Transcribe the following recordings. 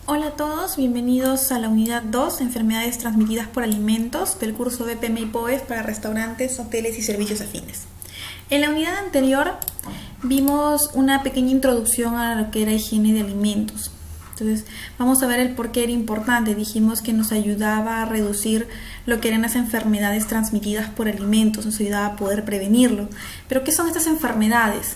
Hola a todos, bienvenidos a la unidad 2, enfermedades transmitidas por alimentos, del curso BPM y POES para restaurantes, hoteles y servicios afines. En la unidad anterior vimos una pequeña introducción a lo que era higiene de alimentos. Entonces vamos a ver el por qué era importante. Dijimos que nos ayudaba a reducir lo que eran las enfermedades transmitidas por alimentos, nos ayudaba a poder prevenirlo. Pero ¿qué son estas enfermedades?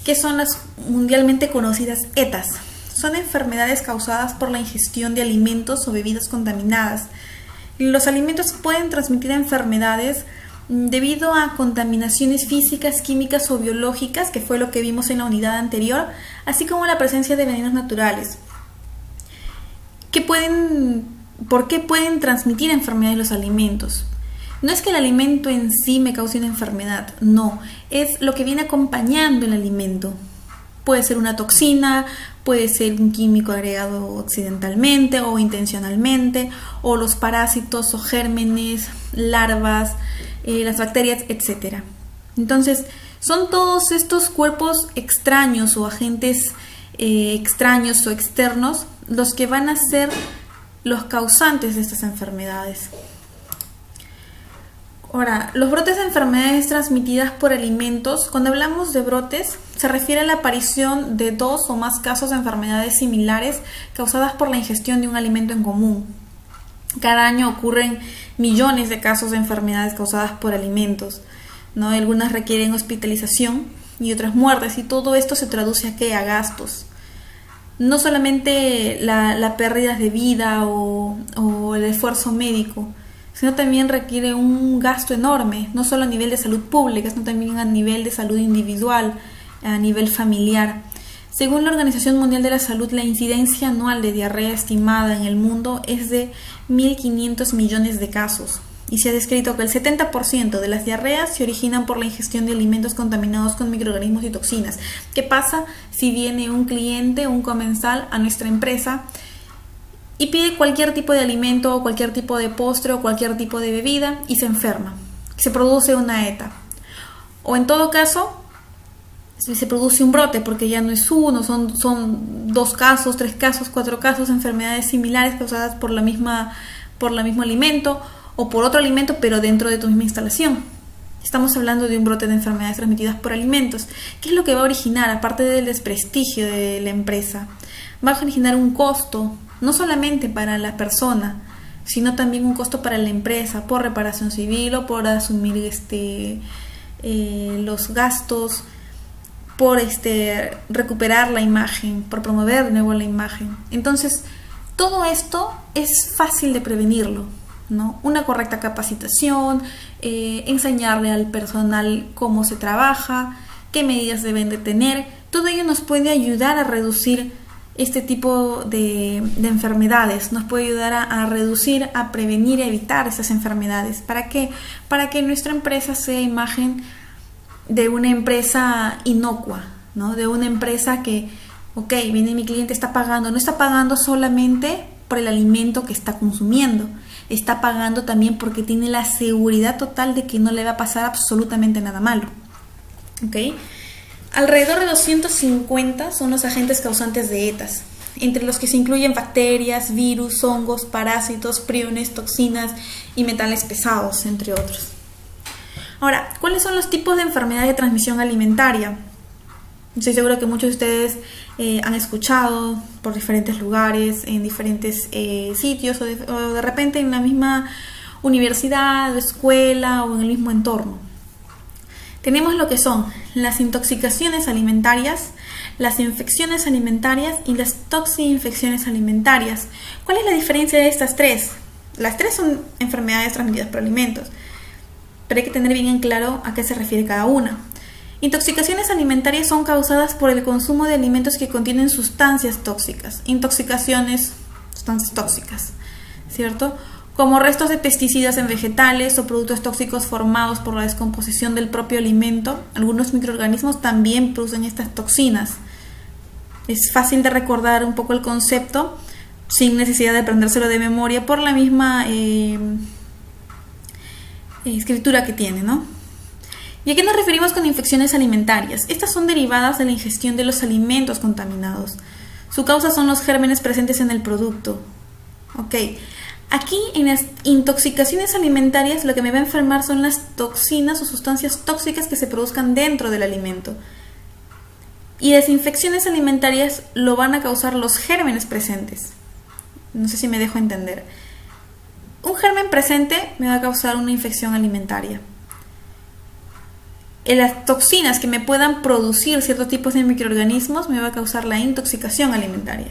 ¿Qué son las mundialmente conocidas ETAs? Son enfermedades causadas por la ingestión de alimentos o bebidas contaminadas. Los alimentos pueden transmitir enfermedades debido a contaminaciones físicas, químicas o biológicas, que fue lo que vimos en la unidad anterior, así como la presencia de venenos naturales. ¿Por qué pueden transmitir enfermedades los alimentos? No es que el alimento en sí me cause una enfermedad, no, es lo que viene acompañando el alimento. Puede ser una toxina, puede ser un químico agregado accidentalmente o intencionalmente, o los parásitos o gérmenes, larvas, las bacterias, etc. Entonces, son todos estos cuerpos extraños o agentes extraños o externos los que van a ser los causantes de estas enfermedades. Ahora, los brotes de enfermedades transmitidas por alimentos, cuando hablamos de brotes, se refiere a la aparición de dos o más casos de enfermedades similares causadas por la ingestión de un alimento en común. Cada año ocurren millones de casos de enfermedades causadas por alimentos, ¿no? Algunas requieren hospitalización y otras muertes, y todo esto se traduce a gastos. No solamente la pérdida de vida o el esfuerzo médico, sino también requiere un gasto enorme, no solo a nivel de salud pública, sino también a nivel de salud individual, a nivel familiar. Según la Organización Mundial de la Salud, la incidencia anual de diarrea estimada en el mundo es de 1.500 millones de casos, y se ha descrito que el 70% de las diarreas se originan por la ingestión de alimentos contaminados con microorganismos y toxinas. ¿Qué pasa si viene un cliente, un comensal a nuestra empresa y pide cualquier tipo de alimento o cualquier tipo de postre o cualquier tipo de bebida y se enferma? Se produce una ETA. O en todo caso, se produce un brote, porque ya no es uno, son 2 casos, 3 casos, 4 casos, enfermedades similares causadas por el mismo alimento o por otro alimento, pero dentro de tu misma instalación. Estamos hablando de un brote de enfermedades transmitidas por alimentos. ¿Qué es lo que va a originar? Aparte del desprestigio de la empresa, va a originar un costo, no solamente para la persona, sino también un costo para la empresa por reparación civil o por asumir los gastos, por recuperar la imagen, por promover de nuevo la imagen. Entonces, todo esto es fácil de prevenirlo, ¿no? Una correcta capacitación, enseñarle al personal cómo se trabaja, qué medidas deben de tener. Todo ello nos puede ayudar a reducir este tipo de enfermedades, nos puede ayudar a reducir, a prevenir, a evitar esas enfermedades. ¿Para qué? Para que nuestra empresa sea imagen de una empresa inocua, ¿no? De una empresa que, viene mi cliente, está pagando, no está pagando solamente por el alimento que está consumiendo, está pagando también porque tiene la seguridad total de que no le va a pasar absolutamente nada malo. Alrededor de 250 son los agentes causantes de ETAs, entre los que se incluyen bacterias, virus, hongos, parásitos, priones, toxinas y metales pesados, entre otros. Ahora, ¿cuáles son los tipos de enfermedad de transmisión alimentaria? Estoy seguro que muchos de ustedes han escuchado por diferentes lugares, en diferentes sitios, o de repente en la misma universidad, escuela o en el mismo entorno. Tenemos lo que son las intoxicaciones alimentarias, las infecciones alimentarias y las toxinfecciones alimentarias. ¿Cuál es la diferencia de estas tres? Las tres son enfermedades transmitidas por alimentos, pero hay que tener bien en claro a qué se refiere cada una. Intoxicaciones alimentarias son causadas por el consumo de alimentos que contienen sustancias tóxicas. Intoxicaciones, sustancias tóxicas, ¿cierto? Como restos de pesticidas en vegetales o productos tóxicos formados por la descomposición del propio alimento. Algunos microorganismos también producen estas toxinas. Es fácil de recordar un poco el concepto sin necesidad de aprendérselo de memoria por la misma escritura que tiene, ¿no? ¿Y a qué nos referimos con infecciones alimentarias? Estas son derivadas de la ingestión de los alimentos contaminados. Su causa son los gérmenes presentes en el producto. Ok, aquí en las intoxicaciones alimentarias lo que me va a enfermar son las toxinas o sustancias tóxicas que se produzcan dentro del alimento. Y las infecciones alimentarias lo van a causar los gérmenes presentes. No sé si me dejo entender. Un germen presente me va a causar una infección alimentaria. Las toxinas que me puedan producir ciertos tipos de microorganismos me va a causar la intoxicación alimentaria.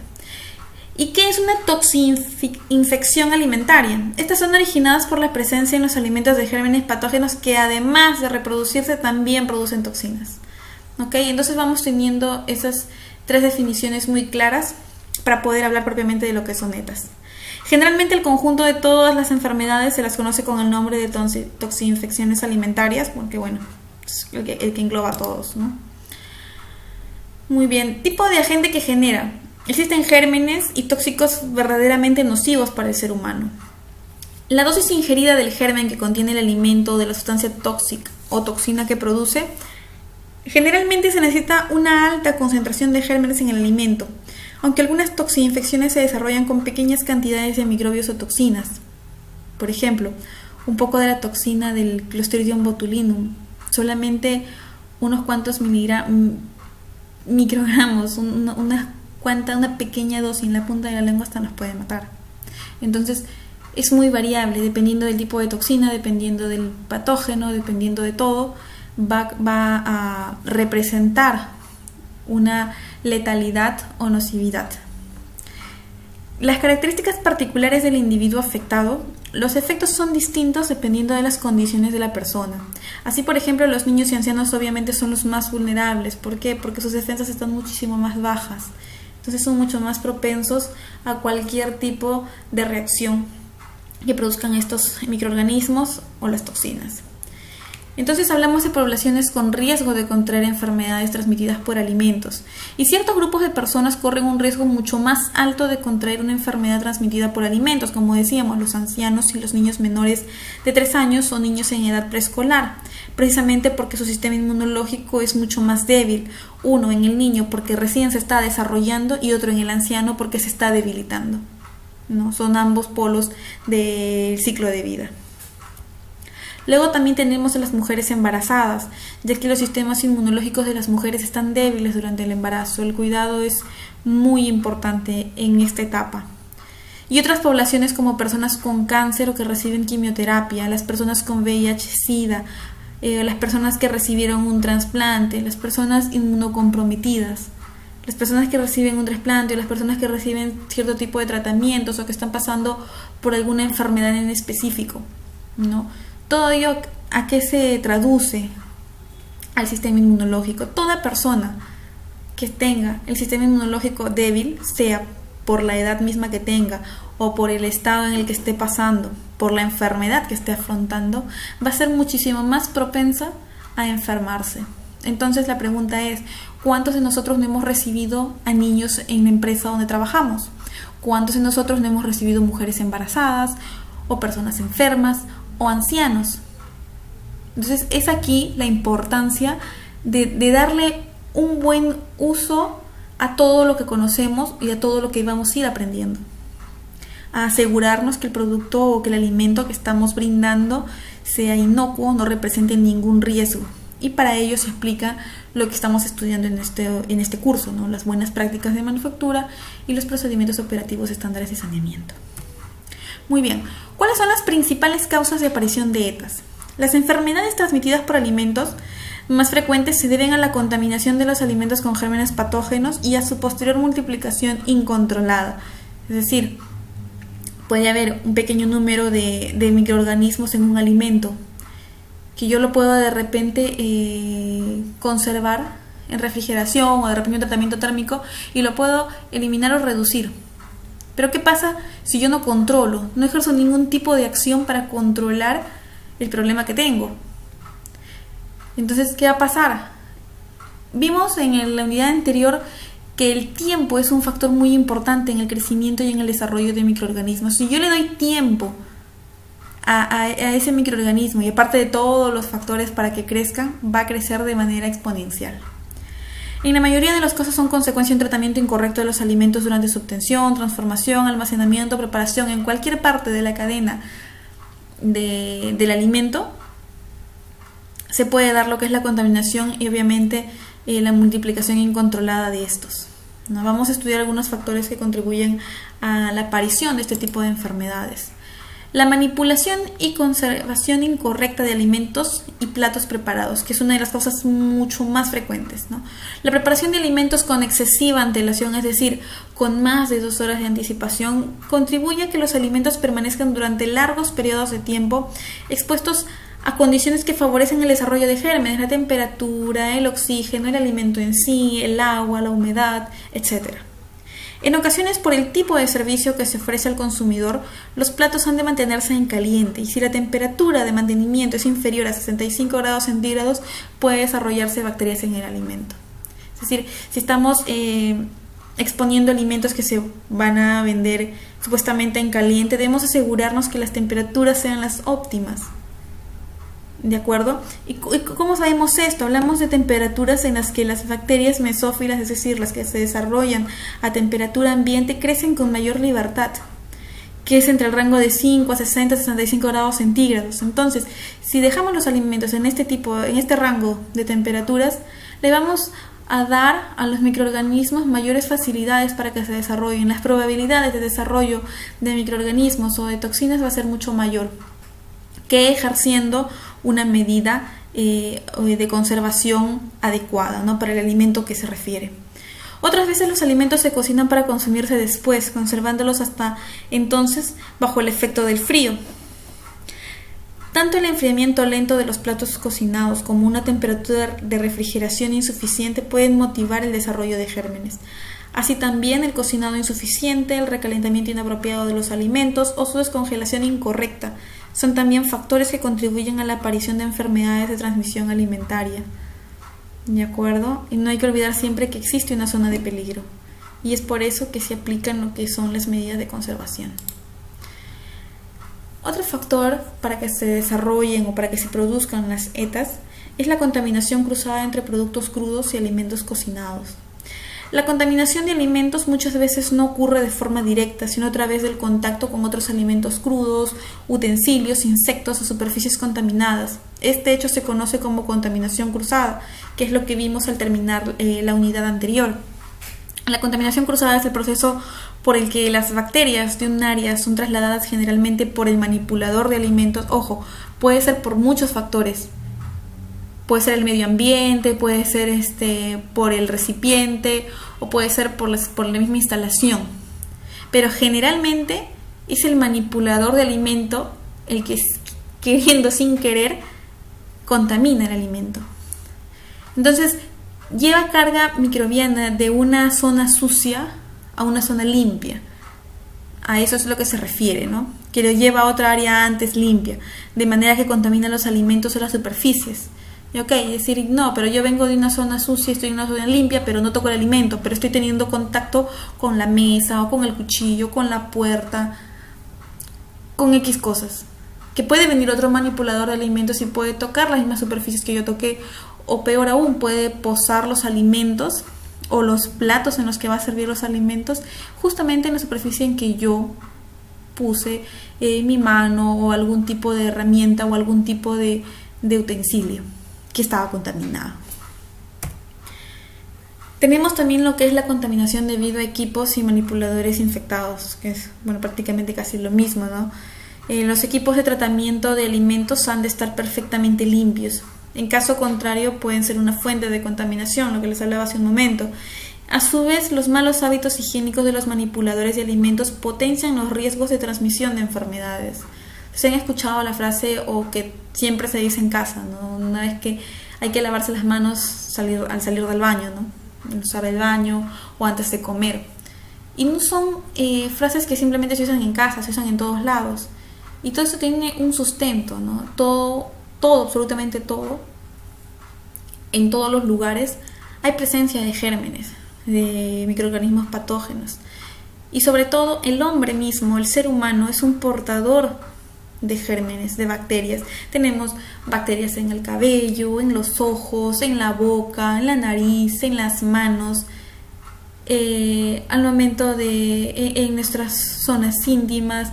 ¿Y qué es una toxinfección alimentaria? Estas son originadas por la presencia en los alimentos de gérmenes patógenos que además de reproducirse también producen toxinas. ¿Ok? Entonces vamos teniendo esas 3 definiciones muy claras para poder hablar propiamente de lo que son ETAs. Generalmente el conjunto de todas las enfermedades se las conoce con el nombre de toxinfecciones alimentarias, porque bueno, es el que engloba a todos, ¿no? Muy bien, tipo de agente que genera. Existen gérmenes y tóxicos verdaderamente nocivos para el ser humano. La dosis ingerida del germen que contiene el alimento o de la sustancia tóxica o toxina que produce, generalmente se necesita una alta concentración de gérmenes en el alimento, aunque algunas toxinfecciones se desarrollan con pequeñas cantidades de microbios o toxinas. Por ejemplo, un poco de la toxina del Clostridium botulinum, solamente unos cuantos microgramos, una pequeña dosis en la punta de la lengua hasta nos puede matar. Entonces es muy variable, dependiendo del tipo de toxina, dependiendo del patógeno, dependiendo de todo, va a representar una letalidad o nocividad. Las características particulares del individuo afectado, los efectos son distintos dependiendo de las condiciones de la persona. Así, por ejemplo, los niños y ancianos obviamente son los más vulnerables. ¿Por qué? Porque sus defensas están muchísimo más bajas. Entonces son mucho más propensos a cualquier tipo de reacción que produzcan estos microorganismos o las toxinas. Entonces hablamos de poblaciones con riesgo de contraer enfermedades transmitidas por alimentos, y ciertos grupos de personas corren un riesgo mucho más alto de contraer una enfermedad transmitida por alimentos, como decíamos, los ancianos y los niños menores de 3 años o niños en edad preescolar, precisamente porque su sistema inmunológico es mucho más débil, uno en el niño porque recién se está desarrollando y otro en el anciano porque se está debilitando, ¿no? Son ambos polos del ciclo de vida. Luego también tenemos a las mujeres embarazadas, ya que los sistemas inmunológicos de las mujeres están débiles durante el embarazo. El cuidado es muy importante en esta etapa. Y otras poblaciones como personas con cáncer o que reciben quimioterapia, las personas con VIH-Sida, las personas que recibieron un trasplante, las personas inmunocomprometidas, las personas que reciben un trasplante o las personas que reciben cierto tipo de tratamientos o que están pasando por alguna enfermedad en específico, ¿no? Todo ello, ¿a qué se traduce? Al sistema inmunológico. Toda persona que tenga el sistema inmunológico débil, sea por la edad misma que tenga o por el estado en el que esté pasando, por la enfermedad que esté afrontando, va a ser muchísimo más propensa a enfermarse. Entonces la pregunta es, ¿cuántos de nosotros no hemos recibido a niños en la empresa donde trabajamos? ¿Cuántos de nosotros no hemos recibido mujeres embarazadas o personas enfermas o ancianos? Entonces es aquí la importancia de darle un buen uso a todo lo que conocemos y a todo lo que vamos a ir aprendiendo, a asegurarnos que el producto o que el alimento que estamos brindando sea inocuo, no represente ningún riesgo, y para ello se explica lo que estamos estudiando en este curso, ¿no? Las buenas prácticas de manufactura y los procedimientos operativos estándares de saneamiento. Muy bien, ¿cuáles son las principales causas de aparición de ETAs? Las enfermedades transmitidas por alimentos más frecuentes se deben a la contaminación de los alimentos con gérmenes patógenos y a su posterior multiplicación incontrolada. Es decir, puede haber un pequeño número de microorganismos en un alimento que yo lo puedo de repente conservar en refrigeración o de repente un tratamiento térmico y lo puedo eliminar o reducir. Pero ¿qué pasa si yo no controlo? No ejerzo ningún tipo de acción para controlar el problema que tengo. Entonces, ¿qué va a pasar? Vimos en la unidad anterior que el tiempo es un factor muy importante en el crecimiento y en el desarrollo de microorganismos. Si yo le doy tiempo a ese microorganismo y aparte de todos los factores para que crezca, va a crecer de manera exponencial. En la mayoría de los casos son consecuencia de un tratamiento incorrecto de los alimentos durante su obtención, transformación, almacenamiento, preparación, en cualquier parte de la cadena del alimento. Se puede dar lo que es la contaminación y obviamente la multiplicación incontrolada de estos. ¿No? Vamos a estudiar algunos factores que contribuyen a la aparición de este tipo de enfermedades. La manipulación y conservación incorrecta de alimentos y platos preparados, que es una de las causas mucho más frecuentes, ¿no? La preparación de alimentos con excesiva antelación, es decir, con más de 2 horas de anticipación, contribuye a que los alimentos permanezcan durante largos periodos de tiempo expuestos a condiciones que favorecen el desarrollo de gérmenes, la temperatura, el oxígeno, el alimento en sí, el agua, la humedad, etc. En ocasiones, por el tipo de servicio que se ofrece al consumidor, los platos han de mantenerse en caliente y si la temperatura de mantenimiento es inferior a 65 grados centígrados, puede desarrollarse bacterias en el alimento. Es decir, si estamos exponiendo alimentos que se van a vender supuestamente en caliente, debemos asegurarnos que las temperaturas sean las óptimas. ¿De acuerdo? ¿Y cómo sabemos esto? Hablamos de temperaturas en las que las bacterias mesófilas, es decir, las que se desarrollan a temperatura ambiente, crecen con mayor libertad, que es entre el rango de 5 a 60 a 65 grados centígrados. Entonces, si dejamos los alimentos en este rango de temperaturas, le vamos a dar a los microorganismos mayores facilidades para que se desarrollen. Las probabilidades de desarrollo de microorganismos o de toxinas va a ser mucho mayor que ejerciendo una medida de conservación adecuada, ¿no? Para el alimento que se refiere. Otras veces los alimentos se cocinan para consumirse después, conservándolos hasta entonces bajo el efecto del frío. Tanto el enfriamiento lento de los platos cocinados como una temperatura de refrigeración insuficiente pueden motivar el desarrollo de gérmenes. Así también el cocinado insuficiente, el recalentamiento inapropiado de los alimentos o su descongelación incorrecta son también factores que contribuyen a la aparición de enfermedades de transmisión alimentaria. ¿De acuerdo? Y no hay que olvidar siempre que existe una zona de peligro. Y es por eso que se aplican lo que son las medidas de conservación. Otro factor para que se desarrollen o para que se produzcan las ETAs es la contaminación cruzada entre productos crudos y alimentos cocinados. La contaminación de alimentos muchas veces no ocurre de forma directa, sino a través del contacto con otros alimentos crudos, utensilios, insectos o superficies contaminadas. Este hecho se conoce como contaminación cruzada, que es lo que vimos al terminar la unidad anterior. La contaminación cruzada es el proceso por el que las bacterias de un área son trasladadas generalmente por el manipulador de alimentos. Ojo, puede ser por muchos factores. Puede ser el medio ambiente, puede ser por el recipiente o puede ser por la misma instalación. Pero generalmente es el manipulador de alimento el que, queriendo sin querer, contamina el alimento. Entonces, lleva carga microbiana de una zona sucia a una zona limpia. A eso es lo que se refiere, ¿no? Que lo lleva a otra área antes limpia, de manera que contamina los alimentos o las superficies. Y decir, no, pero yo vengo de una zona sucia, estoy en una zona limpia, pero no toco el alimento, pero estoy teniendo contacto con la mesa o con el cuchillo, con la puerta, con X cosas. Que puede venir otro manipulador de alimentos y puede tocar las mismas superficies que yo toqué, o peor aún, puede posar los alimentos o los platos en los que va a servir los alimentos justamente en la superficie en que yo puse mi mano o algún tipo de herramienta o algún tipo de utensilio que estaba contaminado. Tenemos también lo que es la contaminación debido a equipos y manipuladores infectados, que es prácticamente casi lo mismo, ¿no? Los equipos de tratamiento de alimentos han de estar perfectamente limpios. En caso contrario, pueden ser una fuente de contaminación, lo que les hablaba hace un momento. A su vez, los malos hábitos higiénicos de los manipuladores de alimentos potencian los riesgos de transmisión de enfermedades. Se han escuchado la frase o que siempre se dice en casa, ¿no? Una vez que hay que lavarse las manos al salir del baño, ¿no? Usar el baño o antes de comer. Y no son frases que simplemente se usan en casa, se usan en todos lados. Y todo eso tiene un sustento, ¿no? Todo, absolutamente todo, en todos los lugares hay presencia de gérmenes, de microorganismos patógenos. Y sobre todo el hombre mismo, el ser humano, es un portador de gérmenes, de bacterias. Tenemos bacterias en el cabello, en los ojos, en la boca, en la nariz, en las manos, al momento en nuestras zonas íntimas,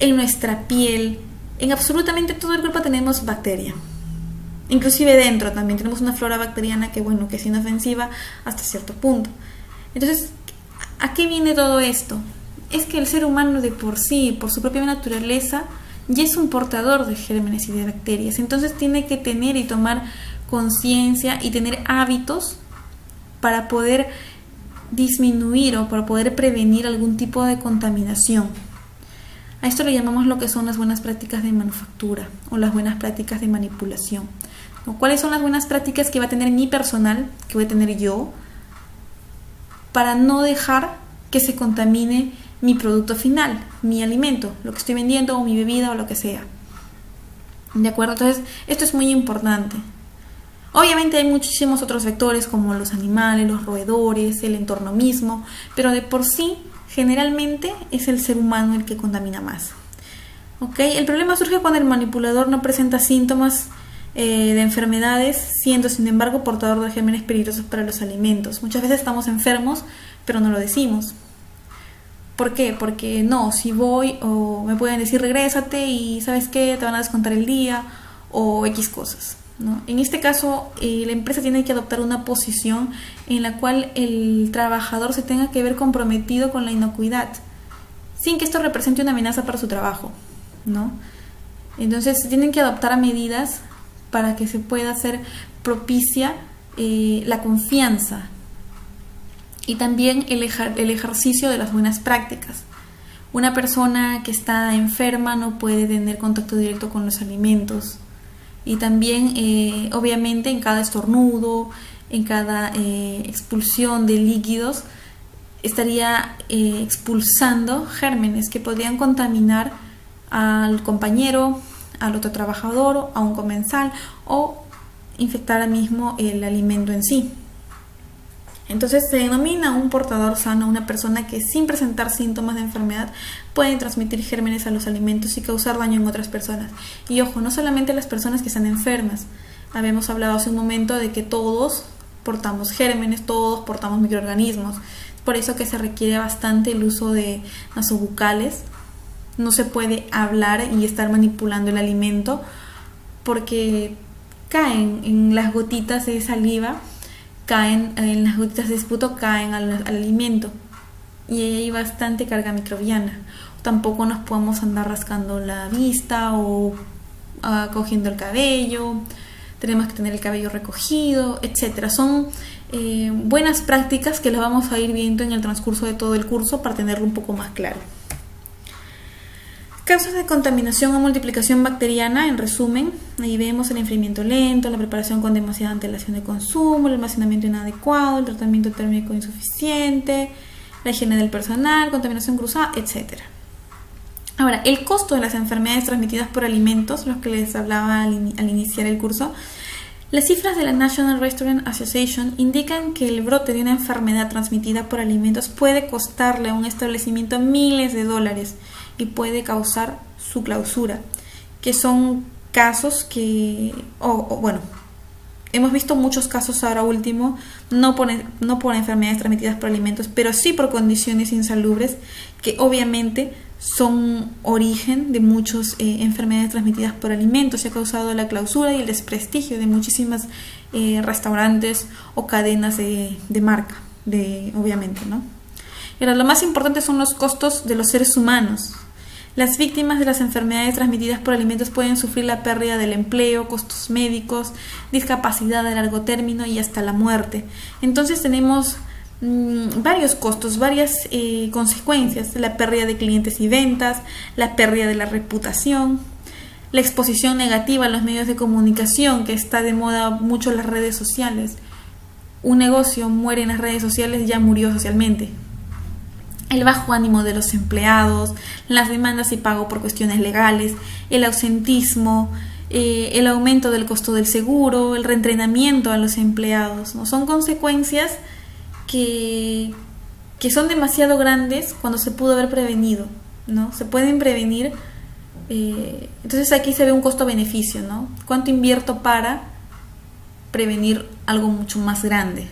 en nuestra piel. En absolutamente todo el cuerpo tenemos bacteria. Inclusive dentro también tenemos una flora bacteriana que es inofensiva hasta cierto punto. Entonces, ¿a qué viene todo esto? Es que el ser humano de por sí, por su propia naturaleza, ya es un portador de gérmenes y de bacterias. Entonces tiene que tener y tomar conciencia y tener hábitos para poder disminuir o para poder prevenir algún tipo de contaminación. A esto le llamamos lo que son las buenas prácticas de manufactura o las buenas prácticas de manipulación. ¿Cuáles son las buenas prácticas que va a tener mi personal, que voy a tener yo, para no dejar que se contamine mi producto final, mi alimento, lo que estoy vendiendo o mi bebida o lo que sea? ¿De acuerdo? Entonces, esto es muy importante. Obviamente hay muchísimos otros vectores como los animales, los roedores, el entorno mismo, pero de por sí, generalmente es el ser humano el que contamina más. ¿Ok? El problema surge cuando el manipulador no presenta síntomas de enfermedades, siendo sin embargo portador de gérmenes peligrosos para los alimentos. Muchas veces estamos enfermos, pero no lo decimos. ¿Por qué? Porque si voy o me pueden decir regrésate y ¿sabes qué? Te van a descontar el día o X cosas, ¿no? En este caso, la empresa tiene que adoptar una posición en la cual el trabajador se tenga que ver comprometido con la inocuidad, sin que esto represente una amenaza para su trabajo, ¿no? Entonces, se tienen que adoptar medidas para que se pueda hacer propicia la confianza y también el ejercicio de las buenas prácticas. Una persona que está enferma no puede tener contacto directo con los alimentos. Y también, obviamente, en cada estornudo, en cada expulsión de líquidos, estaría expulsando gérmenes que podrían contaminar al compañero, al otro trabajador, a un comensal o infectar al mismo el alimento en sí. Entonces se denomina un portador sano una persona que sin presentar síntomas de enfermedad puede transmitir gérmenes a los alimentos y causar daño en otras personas. Y ojo, no solamente las personas que están enfermas. Habíamos hablado hace un momento de que todos portamos gérmenes, todos portamos microorganismos. Por eso que se requiere bastante el uso de nasobucales. No se puede hablar y estar manipulando el alimento porque caen en las gotitas de saliva, caen en las gotitas de esputo, caen al alimento y hay bastante carga microbiana. Tampoco nos podemos andar rascando la vista o cogiendo el cabello. Tenemos que tener el cabello recogido, etcétera. Son buenas prácticas que las vamos a ir viendo en el transcurso de todo el curso para tenerlo un poco más claro. Causas de contaminación o multiplicación bacteriana, en resumen, ahí vemos el enfriamiento lento, la preparación con demasiada antelación de consumo, el almacenamiento inadecuado, el tratamiento térmico insuficiente, la higiene del personal, contaminación cruzada, etc. Ahora, el costo de las enfermedades transmitidas por alimentos, los que les hablaba al iniciar el curso, las cifras de la National Restaurant Association indican que el brote de una enfermedad transmitida por alimentos puede costarle a un establecimiento miles de dólares y puede causar su clausura, que son casos que, hemos visto muchos casos ahora último, no por enfermedades transmitidas por alimentos, pero sí por condiciones insalubres que obviamente son origen de muchas enfermedades transmitidas por alimentos y ha causado la clausura y el desprestigio de muchísimas restaurantes o cadenas de marca, obviamente, ¿no? Pero lo más importante son los costos de los seres humanos. Las víctimas de las enfermedades transmitidas por alimentos pueden sufrir la pérdida del empleo, costos médicos, discapacidad a largo término y hasta la muerte. Entonces tenemos varios costos, varias consecuencias: la pérdida de clientes y ventas, la pérdida de la reputación, la exposición negativa a los medios de comunicación, que está de moda mucho las redes sociales. Un negocio muere en las redes sociales, ya murió socialmente. El bajo ánimo de los empleados, las demandas y pago por cuestiones legales, el ausentismo, el aumento del costo del seguro, el reentrenamiento a los empleados, ¿no? Son consecuencias que son demasiado grandes cuando se pudo haber prevenido, ¿no? Se pueden prevenir Entonces aquí se ve un costo-beneficio, ¿no? ¿Cuánto invierto para prevenir algo mucho más grande?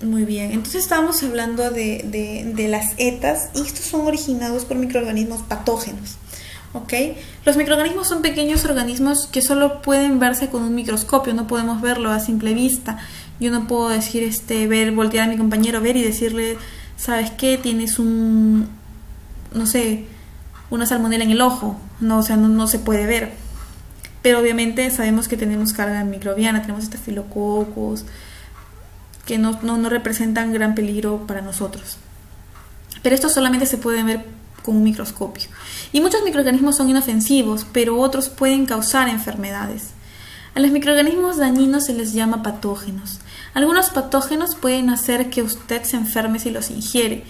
Muy bien, entonces estábamos hablando de las ETAs, y estos son originados por microorganismos patógenos. ¿Ok? Los microorganismos son pequeños organismos que solo pueden verse con un microscopio, no podemos verlo a simple vista. Yo no puedo decir, voltear a mi compañero, ver y decirle, ¿sabes qué? Tienes no sé, una salmonela en el ojo. No, o sea, no se puede ver. Pero obviamente sabemos que tenemos carga microbiana, tenemos estafilococos, que no representan gran peligro para nosotros. Pero estos solamente se pueden ver con un microscopio. Y muchos microorganismos son inofensivos, pero otros pueden causar enfermedades. A los microorganismos dañinos se les llama patógenos. Algunos patógenos pueden hacer que usted se enferme si los ingiere.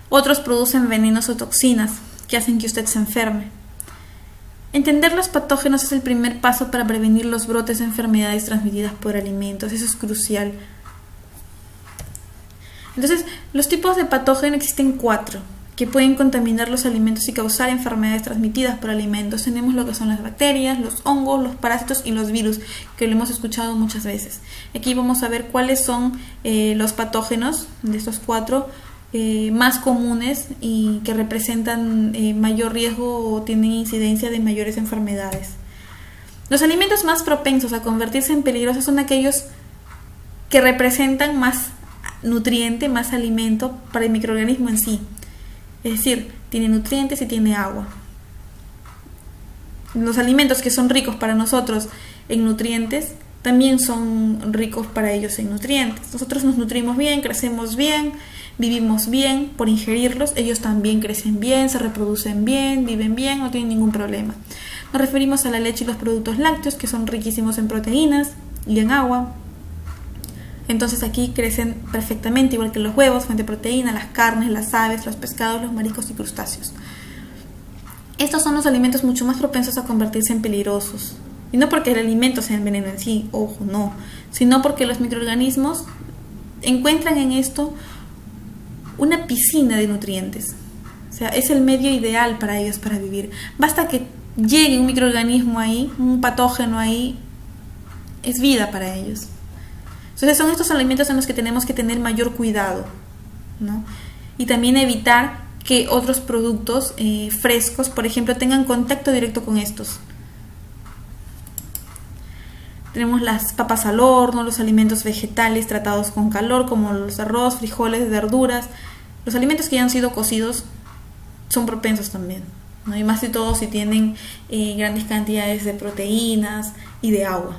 Otros producen venenos o toxinas que hacen que usted se enferme. Entender los patógenos es el primer paso para prevenir los brotes de enfermedades transmitidas por alimentos. Eso es crucial. Entonces, los tipos de patógeno existen 4, que pueden contaminar los alimentos y causar enfermedades transmitidas por alimentos. Tenemos lo que son las bacterias, los hongos, los parásitos y los virus, que lo hemos escuchado muchas veces. Aquí vamos a ver cuáles son los patógenos de estos 4 más comunes y que representan mayor riesgo o tienen incidencia de mayores enfermedades. Los alimentos más propensos a convertirse en peligrosos son aquellos que representan más nutriente, más alimento para el microorganismo en sí. Es decir, tiene nutrientes y tiene agua. Los alimentos que son ricos para nosotros en nutrientes también son ricos para ellos en nutrientes. Nosotros nos nutrimos bien, crecemos bien, vivimos bien por ingerirlos. Ellos también crecen bien, se reproducen bien, viven bien, no tienen ningún problema. Nos referimos a la leche y los productos lácteos, que son riquísimos en proteínas y en agua. Entonces aquí crecen perfectamente, igual que los huevos, fuente de proteína, las carnes, las aves, los pescados, los mariscos y crustáceos. Estos son los alimentos mucho más propensos a convertirse en peligrosos. Y no porque el alimento sea veneno en sí, ojo, no. Sino porque los microorganismos encuentran en esto una piscina de nutrientes. O sea, es el medio ideal para ellos para vivir. Basta que llegue un microorganismo ahí, un patógeno ahí, es vida para ellos. Entonces son estos alimentos en los que tenemos que tener mayor cuidado, ¿no? Y también evitar que otros productos frescos, por ejemplo, tengan contacto directo con estos. Tenemos las papas al horno, los alimentos vegetales tratados con calor, como los arroz, frijoles, verduras. Los alimentos que ya han sido cocidos son propensos también, ¿no? Y más de todo si tienen grandes cantidades de proteínas y de agua.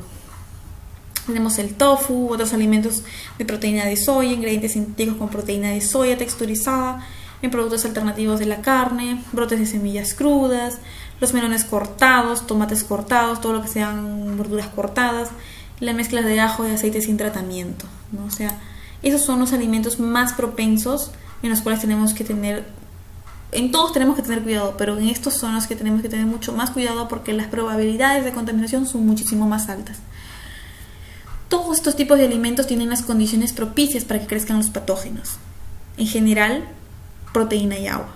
Tenemos el tofu, otros alimentos de proteína de soya, ingredientes sintéticos con proteína de soya texturizada, en productos alternativos de la carne, brotes de semillas crudas, los melones cortados, tomates cortados, todo lo que sean verduras cortadas, la mezcla de ajo y aceite sin tratamiento, ¿no? O sea, esos son los alimentos más propensos en los cuales tenemos que tener, en todos tenemos que tener cuidado, pero en estos son los que tenemos que tener mucho más cuidado porque las probabilidades de contaminación son muchísimo más altas. Todos estos tipos de alimentos tienen las condiciones propicias para que crezcan los patógenos. En general, proteína y agua.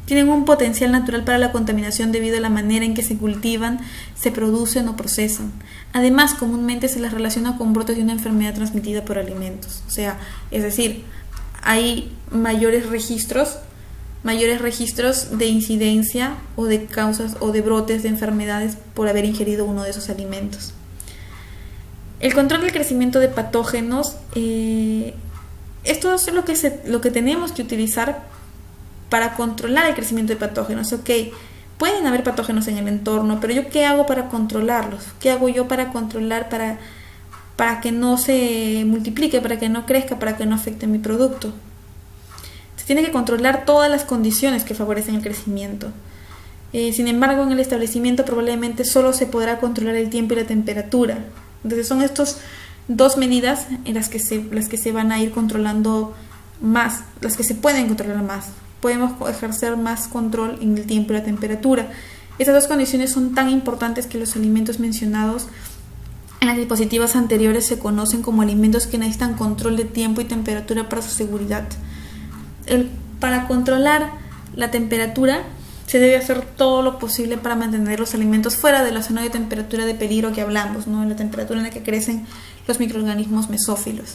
Tienen un potencial natural para la contaminación debido a la manera en que se cultivan, se producen o procesan. Además, comúnmente se las relaciona con brotes de una enfermedad transmitida por alimentos. O sea, es decir, hay mayores registros de incidencia o de causas o de brotes de enfermedades por haber ingerido uno de esos alimentos. El control del crecimiento de patógenos, esto es lo que tenemos que utilizar para controlar el crecimiento de patógenos. Ok, pueden haber patógenos en el entorno, pero ¿yo qué hago para controlarlos? ¿Qué hago yo para controlar, para que no se multiplique, para que no crezca, para que no afecte mi producto? Se tiene que controlar todas las condiciones que favorecen el crecimiento. Sin embargo, en el establecimiento probablemente solo se podrá controlar el tiempo y la temperatura. Entonces son estas 2 medidas en las que se van a ir controlando más, las que se pueden controlar más. Podemos ejercer más control en el tiempo y la temperatura. Estas 2 condiciones son tan importantes que los alimentos mencionados en las diapositivas anteriores se conocen como alimentos que necesitan control de tiempo y temperatura para su seguridad. Para controlar la temperatura se debe hacer todo lo posible para mantener los alimentos fuera de la zona de temperatura de peligro que hablamos, ¿no? La temperatura en la que crecen los microorganismos mesófilos.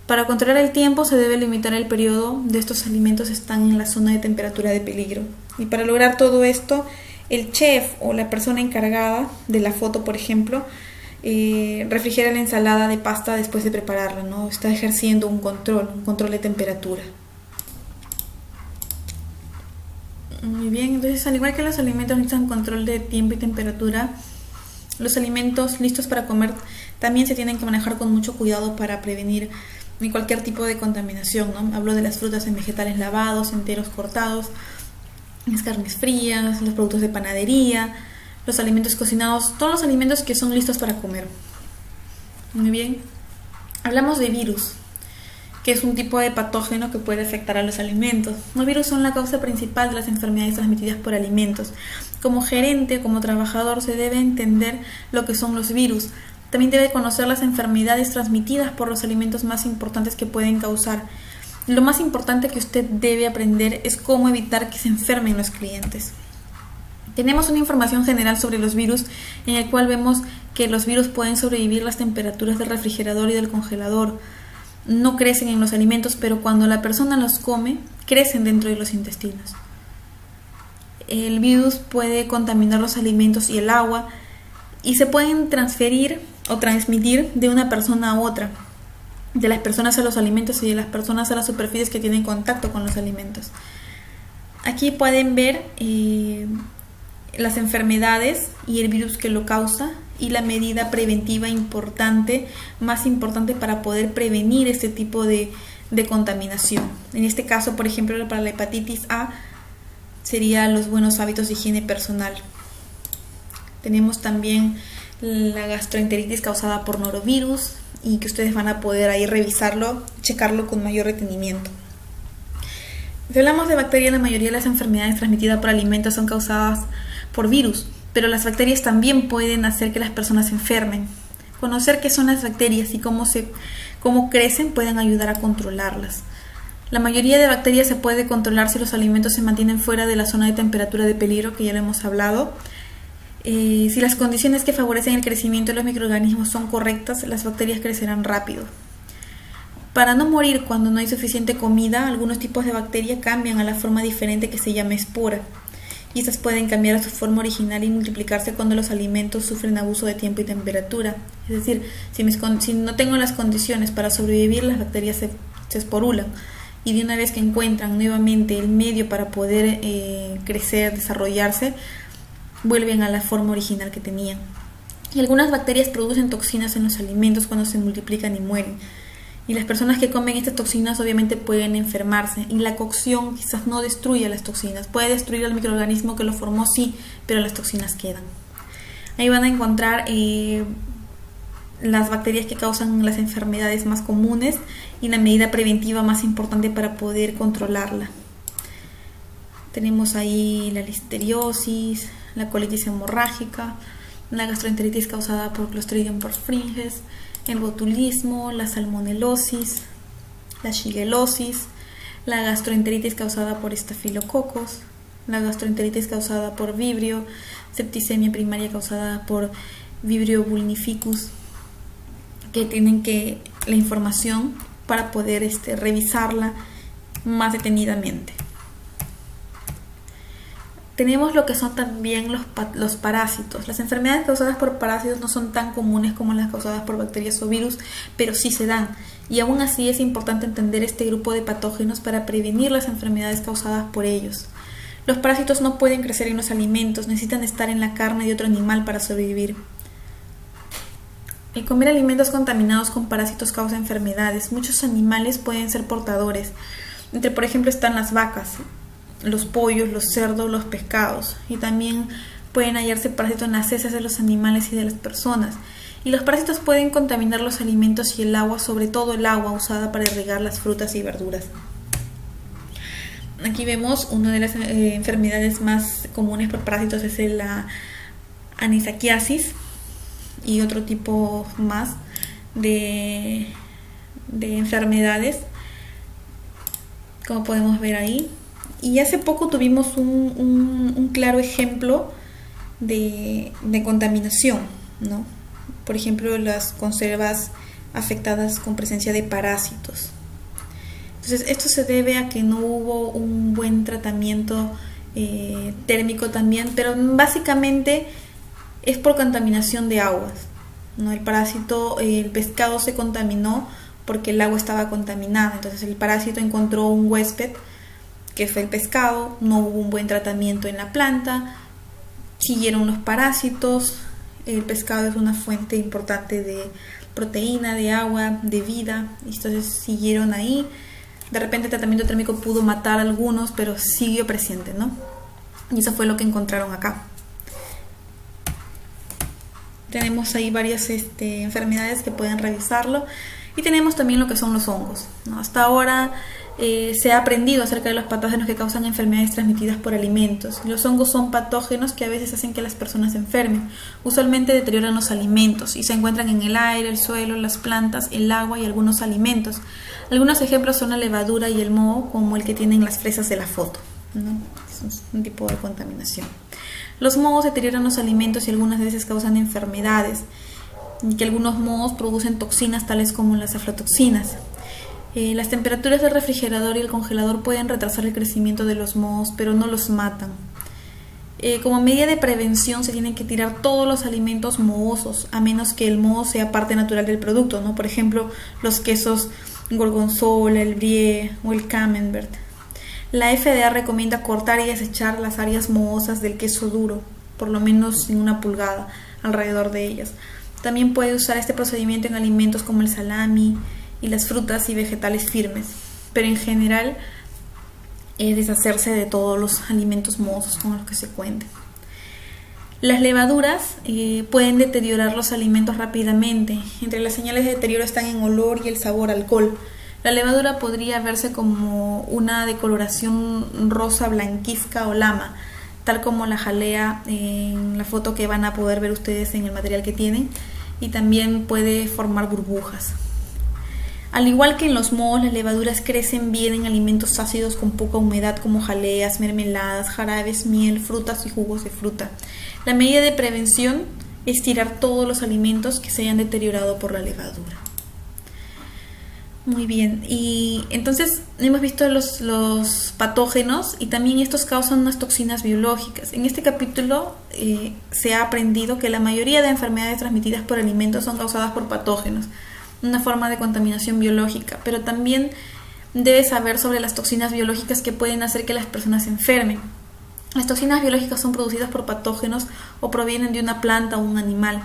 Para controlar el tiempo se debe limitar el periodo de estos alimentos están en la zona de temperatura de peligro. Y para lograr todo esto, el chef o la persona encargada de la foto, por ejemplo, refrigera la ensalada de pasta después de prepararla, ¿no? Está ejerciendo un control de temperatura. Muy bien, entonces al igual que los alimentos necesitan control de tiempo y temperatura, los alimentos listos para comer también se tienen que manejar con mucho cuidado para prevenir cualquier tipo de contaminación, ¿no? Hablo de las frutas en vegetales lavados, enteros cortados, las carnes frías, los productos de panadería, los alimentos cocinados, todos los alimentos que son listos para comer. Muy bien, hablamos de virus, que es un tipo de patógeno que puede afectar a los alimentos. Los virus son la causa principal de las enfermedades transmitidas por alimentos. Como gerente, como trabajador, se debe entender lo que son los virus. También debe conocer las enfermedades transmitidas por los alimentos más importantes que pueden causar. Lo más importante que usted debe aprender es cómo evitar que se enfermen los clientes. Tenemos una información general sobre los virus en el cual vemos que los virus pueden sobrevivir las temperaturas del refrigerador y del congelador. No crecen en los alimentos, pero cuando la persona los come, crecen dentro de los intestinos. El virus puede contaminar los alimentos y el agua y se pueden transferir o transmitir de una persona a otra, de las personas a los alimentos y de las personas a las superficies que tienen contacto con los alimentos. Aquí pueden ver las enfermedades y el virus que lo causa y la medida preventiva más importante para poder prevenir este tipo de contaminación. En este caso, por ejemplo, para la hepatitis A serían los buenos hábitos de higiene personal. Tenemos también la gastroenteritis causada por norovirus y que ustedes van a poder ahí revisarlo, checarlo con mayor detenimiento. Si hablamos de bacterias, la mayoría de las enfermedades transmitidas por alimentos son causadas por virus, pero las bacterias también pueden hacer que las personas se enfermen. Conocer qué son las bacterias y cómo crecen pueden ayudar a controlarlas. La mayoría de bacterias se puede controlar si los alimentos se mantienen fuera de la zona de temperatura de peligro, que ya lo hemos hablado. Si las condiciones que favorecen el crecimiento de los microorganismos son correctas, las bacterias crecerán rápido. Para no morir cuando no hay suficiente comida, algunos tipos de bacterias cambian a la forma diferente que se llama espora. Y estas pueden cambiar a su forma original y multiplicarse cuando los alimentos sufren abuso de tiempo y temperatura. Es decir, si no tengo las condiciones para sobrevivir, las bacterias se esporulan. Y de una vez que encuentran nuevamente el medio para poder crecer, desarrollarse, vuelven a la forma original que tenían. Y algunas bacterias producen toxinas en los alimentos cuando se multiplican y mueren. Y las personas que comen estas toxinas obviamente pueden enfermarse. Y la cocción quizás no destruya las toxinas. Puede destruir al microorganismo que lo formó, sí, pero las toxinas quedan. Ahí van a encontrar las bacterias que causan las enfermedades más comunes y la medida preventiva más importante para poder controlarla. Tenemos ahí la listeriosis, la colitis hemorrágica, la gastroenteritis causada por Clostridium perfringens, el botulismo, la salmonelosis, la shigellosis, la gastroenteritis causada por estafilococos, la gastroenteritis causada por vibrio, septicemia primaria causada por vibrio vulnificus, que tienen la información para poder revisarla más detenidamente. Tenemos lo que son también los parásitos. Las enfermedades causadas por parásitos no son tan comunes como las causadas por bacterias o virus, pero sí se dan. Y aún así es importante entender este grupo de patógenos para prevenir las enfermedades causadas por ellos. Los parásitos no pueden crecer en los alimentos, necesitan estar en la carne de otro animal para sobrevivir. El comer alimentos contaminados con parásitos causa enfermedades. Muchos animales pueden ser portadores. Por ejemplo, están las vacas, los pollos, los cerdos, los pescados. Y también pueden hallarse parásitos en las heces de los animales y de las personas. Y los parásitos pueden contaminar los alimentos y el agua, sobre todo el agua usada para irrigar las frutas y verduras. Aquí vemos una de las enfermedades más comunes por parásitos es la anisakiasis y otro tipo más de enfermedades, como podemos ver ahí. Y hace poco tuvimos un claro ejemplo de contaminación, ¿no? Por ejemplo, las conservas afectadas con presencia de parásitos. Entonces, esto se debe a que no hubo un buen tratamiento térmico también, pero básicamente es por contaminación de aguas, ¿no? El parásito, el pescado se contaminó porque el agua estaba contaminada. Entonces el parásito encontró un huésped que fue el pescado, no hubo un buen tratamiento en la planta, siguieron los parásitos. El pescado es una fuente importante de proteína, de agua, de vida, entonces siguieron ahí. De repente el tratamiento térmico pudo matar a algunos, pero siguió presente, ¿no? Y eso fue lo que encontraron acá. Tenemos ahí varias enfermedades que pueden revisarlo. Y tenemos también lo que son los hongos, ¿no? Hasta ahora se ha aprendido acerca de los patógenos que causan enfermedades transmitidas por alimentos. Los hongos son patógenos que a veces hacen que las personas se enfermen. Usualmente deterioran los alimentos y se encuentran en el aire, el suelo, las plantas, el agua y algunos alimentos. Algunos ejemplos son la levadura y el moho, como el que tienen las fresas de la foto, ¿no? Es un tipo de contaminación. Los mohos deterioran los alimentos y algunas veces causan enfermedades, que algunos mohos producen toxinas tales como las aflatoxinas. Las temperaturas del refrigerador y el congelador pueden retrasar el crecimiento de los mohos, pero no los matan. Como medida de prevención se tienen que tirar todos los alimentos mohosos, a menos que el moho sea parte natural del producto, ¿no? Por ejemplo, los quesos gorgonzola, el brie o el camembert. La FDA recomienda cortar y desechar las áreas mohosas del queso duro, por lo menos en 1 pulgada alrededor de ellas. También puede usar este procedimiento en alimentos como el salami y las frutas y vegetales firmes, pero en general deshacerse de todos los alimentos mohosos con los que se cuenten. Las levaduras pueden deteriorar los alimentos rápidamente. Entre las señales de deterioro están en olor y el sabor a alcohol. La levadura podría verse como una decoloración rosa blanquizca o lama, tal como la jalea en la foto que van a poder ver ustedes en el material que tienen, y también puede formar burbujas. Al igual que en los mohos, las levaduras crecen bien en alimentos ácidos con poca humedad como jaleas, mermeladas, jarabes, miel, frutas y jugos de fruta. La medida de prevención es tirar todos los alimentos que se hayan deteriorado por la levadura. Muy bien, y entonces hemos visto los patógenos y también estos causan unas toxinas biológicas. En este capítulo se ha aprendido que la mayoría de enfermedades transmitidas por alimentos son causadas por patógenos, una forma de contaminación biológica, pero también debes saber sobre las toxinas biológicas que pueden hacer que las personas se enfermen. Las toxinas biológicas son producidas por patógenos o provienen de una planta o un animal.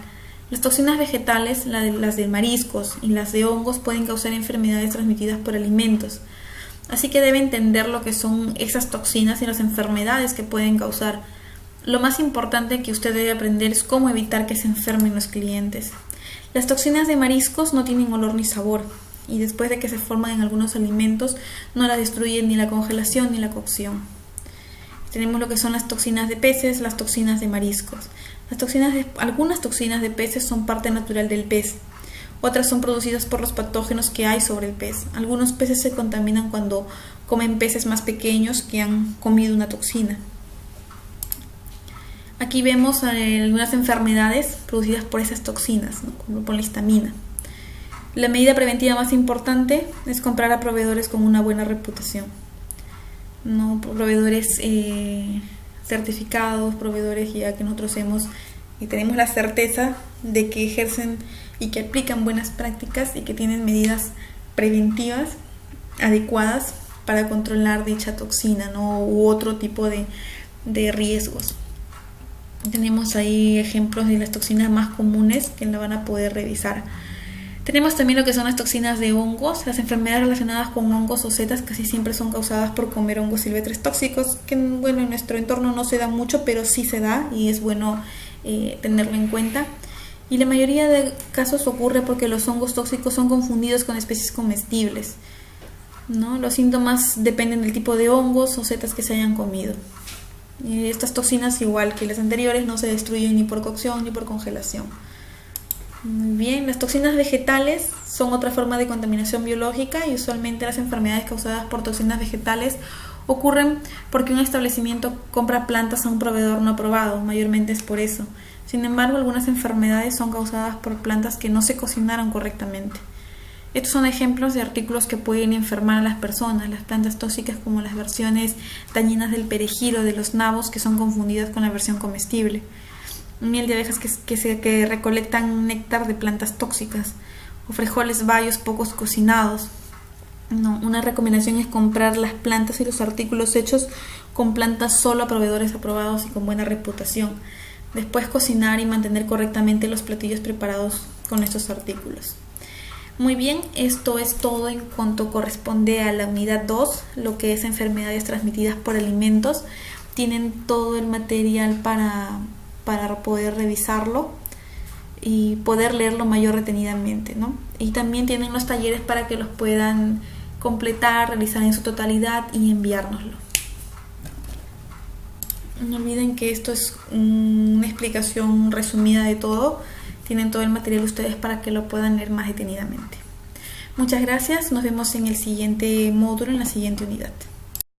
Las toxinas vegetales, las de mariscos y las de hongos, pueden causar enfermedades transmitidas por alimentos. Así que debe entender lo que son esas toxinas y las enfermedades que pueden causar. Lo más importante que usted debe aprender es cómo evitar que se enfermen los clientes. Las toxinas de mariscos no tienen olor ni sabor, y después de que se forman en algunos alimentos no las destruyen ni la congelación ni la cocción. Tenemos lo que son las toxinas de peces, las toxinas de mariscos. Algunas toxinas de peces son parte natural del pez. Otras son producidas por los patógenos que hay sobre el pez. Algunos peces se contaminan cuando comen peces más pequeños que han comido una toxina. Aquí vemos algunas enfermedades producidas por esas toxinas, ¿no? Como por la histamina. La medida preventiva más importante es comprar a proveedores con una buena reputación, no proveedores certificados, proveedores ya que nosotros tenemos la certeza de que ejercen y que aplican buenas prácticas y que tienen medidas preventivas adecuadas para controlar dicha toxina, ¿no? U otro tipo de riesgos. Tenemos ahí ejemplos de las toxinas más comunes que la van a poder revisar. Tenemos también lo que son las toxinas de hongos. Las enfermedades relacionadas con hongos o setas casi siempre son causadas por comer hongos silvestres tóxicos, que bueno, en nuestro entorno no se da mucho, pero sí se da y es bueno tenerlo en cuenta. Y la mayoría de casos ocurre porque los hongos tóxicos son confundidos con especies comestibles, ¿no? Los síntomas dependen del tipo de hongos o setas que se hayan comido. Estas toxinas, igual que las anteriores, no se destruyen ni por cocción ni por congelación. Muy bien, las toxinas vegetales son otra forma de contaminación biológica y usualmente las enfermedades causadas por toxinas vegetales Ocurren porque un establecimiento compra plantas a un proveedor no aprobado, mayormente es por eso. Sin embargo, algunas enfermedades son causadas por plantas que no se cocinaron correctamente. Estos son ejemplos de artículos que pueden enfermar a las personas, las plantas tóxicas como las versiones dañinas del perejil o de los nabos que son confundidas con la versión comestible. Miel de abejas que recolectan néctar de plantas tóxicas o frijoles bayos pocos cocinados. No, una recomendación es comprar las plantas y los artículos hechos con plantas solo a proveedores aprobados y con buena reputación. Después cocinar y mantener correctamente los platillos preparados con estos artículos. Muy bien, esto es todo en cuanto corresponde a la unidad 2, lo que es enfermedades transmitidas por alimentos. Tienen todo el material para poder revisarlo y poder leerlo mayor detenidamente, ¿no? Y también tienen los talleres para que los puedan completar, realizar en su totalidad y enviárnoslo. No olviden que esto es una explicación resumida de todo. Tienen todo el material ustedes para que lo puedan leer más detenidamente. Muchas gracias. Nos vemos en el siguiente módulo, en la siguiente unidad.